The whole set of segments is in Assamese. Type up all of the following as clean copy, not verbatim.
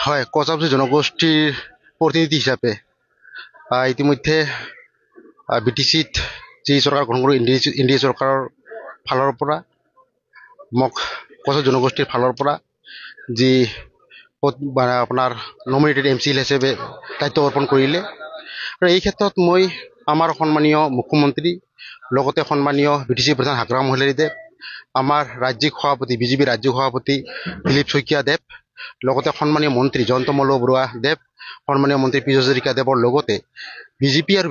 হয়, কচাবচী জনগোষ্ঠীৰ প্ৰতিনিধি হিচাপে ইতিমধ্যে BTCত যি চৰকাৰ গ্ৰহণ কৰি NDA চৰকাৰৰ ফালৰ পৰা মোক কচাবচী জনগোষ্ঠীৰ ফালৰ পৰা যি আপোনাৰ নমিনেটেড MCL হিচাপে দায়িত্ব অৰ্পণ কৰিলে। আৰু এই ক্ষেত্ৰত মই আমাৰ সন্মানীয় মুখ্যমন্ত্ৰী লগতে সন্মানীয় BTC প্ৰধান হাগ্ৰাম মহিলাৰীদেৱ, আমাৰ ৰাজ্যিক সভাপতি BJP ৰাজ্যিক সভাপতি দিলীপ শইকীয়া দেৱ, লগতে সন্মানীয় মন্ত্ৰী জয়ন্ত মল্ল বৰুৱা দেৱ, সন্মানীয় মন্ত্ৰী পীযুষ হাজৰিকা দেৱৰ লগতে BJP আৰু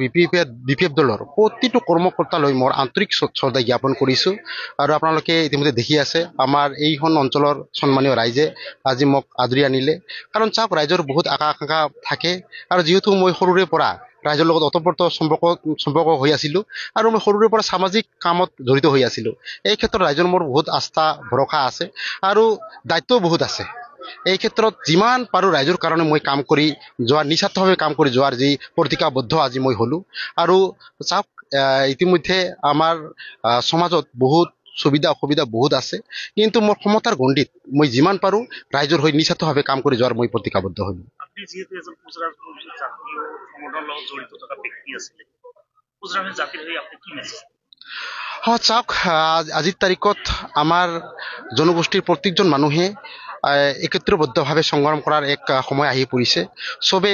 BPF দলৰ প্ৰতিটো কৰ্মকৰ্তালৈ মোৰ আন্তৰিক শ্ৰদ্ধা জ্ঞাপন কৰিছোঁ। আৰু আপোনালোকে ইতিমধ্যে দেখি আছে আমাৰ এইখন অঞ্চলৰ সন্মানীয় ৰাইজে আজি মোক আদৰি আনিলে। কাৰণ চাওক, ৰাইজৰ বহুত আকাংক্ষা থাকে আৰু যিহেতু মই সৰুৰে পৰা ৰাইজৰ লগত ওতঃপ্ৰোত সম্পৰ্ক হৈ আছিলোঁ আৰু মই সৰুৰে পৰা সামাজিক কামত জড়িত হৈ আছিলোঁ। এই ক্ষেত্ৰত ৰাইজৰ মোৰ বহুত আস্থা ভৰসা আছে আৰু দায়িত্বও বহুত আছে। এই ক্ষেত্ৰত যিমান পাৰোঁ ৰাইজৰ কাৰণে মই কাম কৰি যোৱাৰ নিস্বাৰ্থভাৱে কাম কৰি যোৱাৰ যি প্ৰতিজ্ঞাবদ্ধ আজি মই হ'লোঁ। আৰু চাওক ইতিমধ্যে আমাৰ সমাজত বহুত সুবিধা অসুবিধা বহুত আছে, কিন্তু মোৰ ক্ষমতাৰ গণ্ডিত মই যিমান পাৰোঁ ৰাইজৰ হৈ নিস্বাৰ্থভাৱে কাম কৰি যোৱাৰ মই প্ৰতিজ্ঞাবদ্ধ হ'লোঁ। আপনি যেহেতু এজন কোচৰাজবংশী জাতীয় সংগঠনৰ লগত জড়িত থকা ব্যক্তি আছিলে, কোচৰাজী জাতিৰ হৈ আপনি কি মেছেজ? হয় চাওক, আজিৰ তাৰিখত আমাৰ জনগোষ্ঠীৰ প্ৰত্যেকজন মানুহে একত্ৰবদ্ধভাৱে সংগ্ৰাম কৰাৰ এক সময় আহি পৰিছে। চবে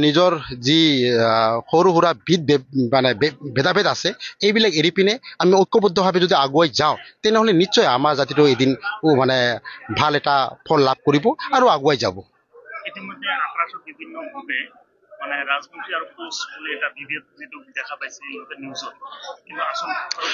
নিজৰ যি সৰু সুৰা মানে ভেদাভেদ আছে এইবিলাক এৰি পিনে আমি ঐক্যবদ্ধভাৱে যদি আগুৱাই যাওঁ তেনেহ'লে নিশ্চয় আমাৰ জাতিটো এদিন মানে ভাল এটা ফল লাভ কৰিব আৰু আগুৱাই যাব। ইতিমধ্যে আক্ৰাসৰ বিভিন্ন গ্ৰুপে মানে ৰাজবংশী আৰু কোচ বুলি এটা বিভেদ যিটো দেখা পাইছে নিউজত, কিন্তু আচল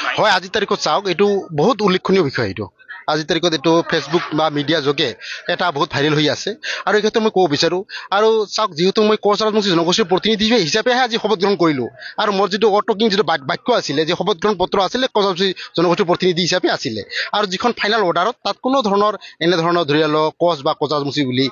নাই। হয়, আজিৰ তাৰিখত চাওক এইটো বহুত উল্লেখনীয় বিষয়। এইটো আজিৰ তাৰিখত এইটো ফেচবুক বা মিডিয়া যোগে এটা বহুত ভাইৰেল হৈ আছে। আৰু এই ক্ষেত্ৰত মই ক'ব বিচাৰোঁ, আৰু চাওক যিহেতু মই কোচ ৰাজবংশী জনগোষ্ঠীৰ প্ৰতিনিধি হিচাপেহে আজি শপত গ্ৰহণ কৰিলোঁ, আৰু মোৰ যিটো অটকিং যিটো বাক্য আছিলে, যি শপত গ্ৰহণ পত্ৰ আছিলে কোচ ৰাজবংশী জনগোষ্ঠীৰ প্ৰতিনিধি হিচাপে আছিলে, আৰু যিখন ফাইনেল অৰ্ডাৰত তাত কোনো ধৰণৰ এনেধৰণৰ ধৰি লওক কোচ বা কোচ ৰাজবংশী বুলি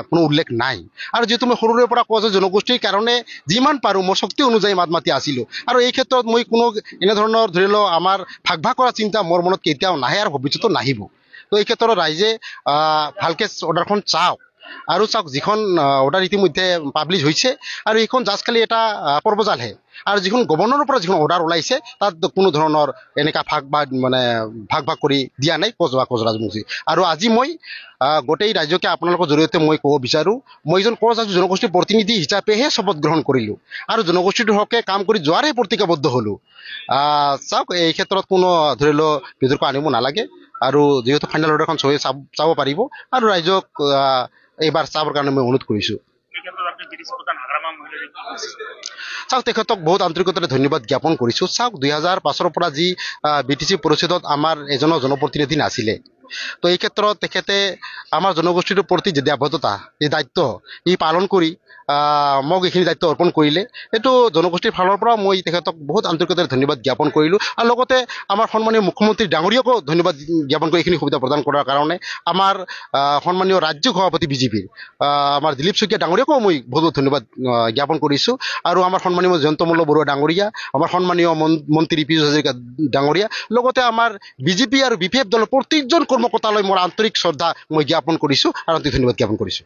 কোনো উল্লেখ নাই। আৰু যিহেতু মই সৰুৰে পৰা কোচ জনগোষ্ঠীৰ কাৰণে যিমান পাৰোঁ মোৰ শক্তি অনুযায়ী মাত মাতি আছিলোঁ, আৰু এই ক্ষেত্ৰত মই কোনো এনেধৰণৰ ধৰি লওক আমাৰ ভাগ ভাগ কৰা চিন্তা মোৰ মনত কেতিয়াও নাহে আৰু ভৱিষ্যতেও নাহিব। তো এই ক্ষেত্ৰত ৰাইজে ভালকৈ অৰ্ডাৰখন চাওক, আৰু চাওক যিখন অৰ্ডাৰ ইতিমধ্যে পাব্লিছ হৈছে, আৰু এইখন জাষ্ট খালি এটা প্ৰপ'জালহে, আৰু যিখন গভৰ্ণৰৰ পৰা যিখন অৰ্ডাৰ ওলাইছে তাত কোনো ধৰণৰ এনেকুৱা ভাগ ভাগ কৰি দিয়া নাই কোচ বা কোচ ৰাজবংশী। আৰু আজি মই গোটেই ৰাজ্যকে আপোনালোকৰ জৰিয়তে মই ক'ব বিচাৰোঁ, মই এজন কোচ ৰাজবংশী জনগোষ্ঠীৰ প্ৰতিনিধি হিচাপেহে শপত গ্ৰহণ কৰিলোঁ, আৰু জনগোষ্ঠীটোৰ হকে কাম কৰি যোৱাৰহে প্ৰতিজ্ঞাবদ্ধ হ'লোঁ। চাওক এই ক্ষেত্ৰত কোনো ধৰি লওক বিতৰ্ক আনিব নালাগে, আৰু যিহেতু ফাইনেল অৰ্ডাৰখন চবেই চাব পাৰিব, আৰু ৰাইজক এইবাৰ চাবৰ কাৰণে মই অনুৰোধ কৰিছোঁ। চাওক তেখেতক বহুত আন্তৰিকতাৰে ধন্যবাদ জ্ঞাপন কৰিছোঁ। চাওক 2005 পৰা যি BTC পৰিষদত আমাৰ এজনো জনপ্ৰতিনিধি নাছিলে, তো এই ক্ষেত্ৰত তেখেতে আমাৰ জনগোষ্ঠীটোৰ প্ৰতি যি দায়বদ্ধতা, এই দায়িত্ব ই পালন কৰি মোক এইখিনি দায়িত্ব অৰ্পণ কৰিলে, এইটো জনগোষ্ঠীৰ ফালৰ পৰা মই তেখেতক বহুত আন্তৰিকতাৰে ধন্যবাদ জ্ঞাপন কৰিলোঁ। আৰু লগতে আমাৰ সন্মানীয় মুখ্যমন্ত্ৰী ডাঙৰীয়াকো ধন্যবাদ জ্ঞাপন কৰি এইখিনি সুবিধা প্ৰদান কৰাৰ কাৰণে। আমাৰ সন্মানীয় ৰাজ্যিক সভাপতি বিজেপিৰ আমাৰ দিলীপ শইকীয়া ডাঙৰীয়াকো মই বহুত বহুত ধন্যবাদ জ্ঞাপন কৰিছোঁ। আৰু আমাৰ সন্মানীয় জয়ন্তমল্ল বৰুৱা ডাঙৰীয়া, আমাৰ সন্মানীয় মন্ত্ৰী পীযুষ হাজৰিকা ডাঙৰীয়া, লগতে আমাৰ BJP আৰু BPF দলৰ প্ৰত্যেকজন কৰ্মকৰ্তালৈ মোৰ আন্তৰিক শ্ৰদ্ধা মই জ্ঞাপন কৰিছোঁ আৰু ধন্যবাদ জ্ঞাপন কৰিছোঁ।